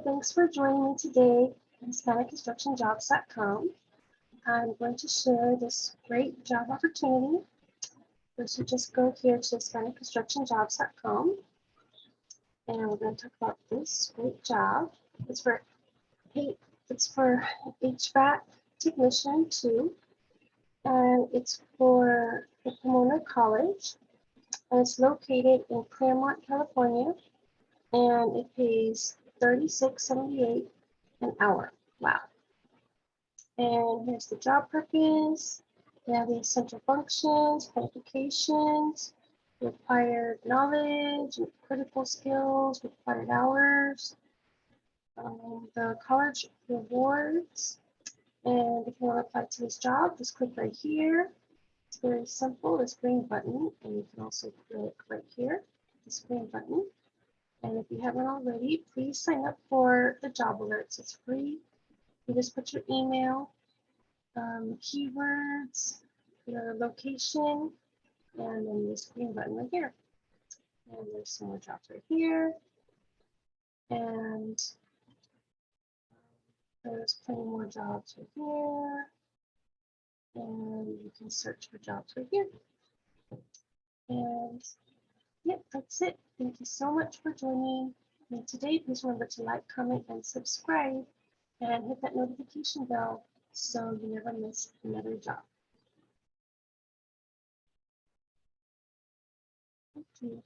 thanks for joining me today at HispanicConstructionJobs.com. I'm going to share this great job opportunity. First, you just go here to HispanicConstructionJobs.com, and we're going to talk about this great job. It's for HVAC Technician II, and it's for the Pomona College, and it's located in Claremont, California, and it pays $36.78 an hour. Wow. And here's the job purpose. We have the essential functions, qualifications, required knowledge, critical skills, required hours, the college rewards. And if you want to apply to this job, just click right here. It's very simple, this green button, and you can also click right here, this green button. And if you haven't already, please sign up for the job alerts. It's free. You just put your email, keywords, your location, and then this green button right here. And there's some more jobs right here. And there's plenty more jobs right here. And you can search for jobs right here. And yep, that's it. Thank you so much for joining me today. Please remember to like, comment, and subscribe, and hit that notification bell so you never miss another job. Thank you.